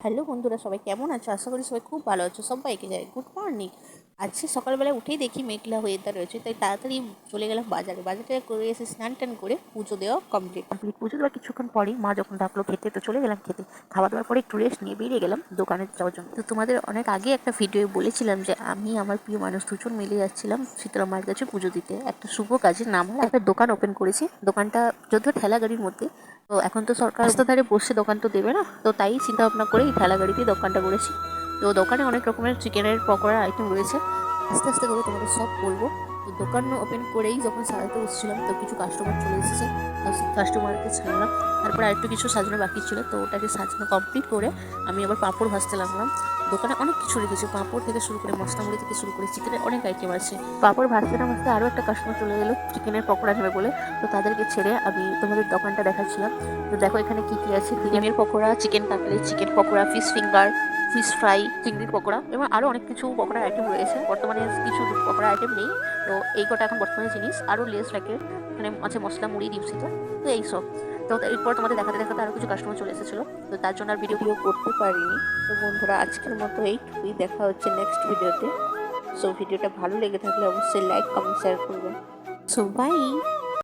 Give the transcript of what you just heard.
Hello বন্ধুরা, সবাই কেমন আছো? আশা করি সবাই খুব ভালো আছো। সবাইকে যাই গুড মর্নিং। আজকে সকালবেলা উঠেই দেখি মেঘলা ওয়েদার রয়েছে, তাই তাড়াতাড়ি চলে গেলাম বাজারে করে এসে স্নান টান করে পুজো দেওয়া কমপ্লিট। পুজো দেওয়ার কিছুক্ষণ পরেই মা যখন ডাকলো খেতে, তো চলে গেলাম খেতে। খাওয়া দাওয়ার পরে একটু রেস্ট নিয়ে বেরিয়ে গেলাম দোকানে যাওয়ার জন্য। তো তোমাদের অনেক আগে একটা ভিডিও বলেছিলাম যে আমি আমার প্রিয় মানুষ দুজন মিলে যাচ্ছিলাম শীতলা মায়ের কাছে পুজো দিতে। একটা শুভ কাজে নাম একটা দোকান ওপেন করেছি। দোকানটা যদিও ঠেলা গাড়ির মধ্যে, তো এখন তো সরকার রাস্তার ধারে বসে দোকান তো দেবে না, তো তাই চিন্তা ভাবনা করে এই ঠেলা গাড়িতেই দোকানটা করেছি। তো দোকানে অনেক রকমের চিকেনের পকোড়ার আইটেম রয়েছে, আস্তে আস্তে করে তোমাদের সব বলবো। তো দোকান ওপেন করেই যখন সাজাতে বসছিলাম, তো কিছু কাস্টমার চলে এসেছে, কাস্টমারকে ছাড়লাম। তারপরে আরেকটু কিছু সাজানো বাকি ছিল, তো ওটাকে সাজানো কমপ্লিট করে আমি আবার পাঁপড় ভাজতে লাগলাম। দোকানে অনেক কিছু রেখেছি, পাঁপড় থেকে শুরু করে মশলা মুড়ি থেকে শুরু করে চিকেনের অনেক আইটেম আছে। পাঁপড় ভাজতে না ভাজতে আরও একটা কাস্টমার চলে গেলো চিকেনের পকোড়া নেবে বলে, তো তাদেরকে ছেড়ে আমি তোমাদের দোকানটা দেখাচ্ছিলাম। তো দেখো এখানে কি কি আছে: ডিমের pakora, chicken cutlet, chicken pakora, fish finger, fish fry, চিংড়ির পকোড়া এবং আরও অনেক কিছু পকোড়ার আইটেম রয়েছে। বর্তমানে কিছু পকোড়া আইটেম নেই, তো এই কটা এখন বর্তমানে জিনিস। আরও লেস প্যাকেট, এখানে আছে মশলা মুড়ি, ডিপসিটা, তো এইসব। তো এরপর তোমাদের দেখাতে দেখাতে আরও কিছু কাস্টমার চলে এসেছিলো, তো তার জন্য আর ভিডিও করতে পারিনি। তো বন্ধুরা, আজকের মতো এইটুকুই, দেখা হচ্ছে নেক্সট ভিডিওতে। সো ভিডিওটা ভালো লেগে থাকলে অবশ্যই লাইক, কমেন্ট, শেয়ার করবেন। So by.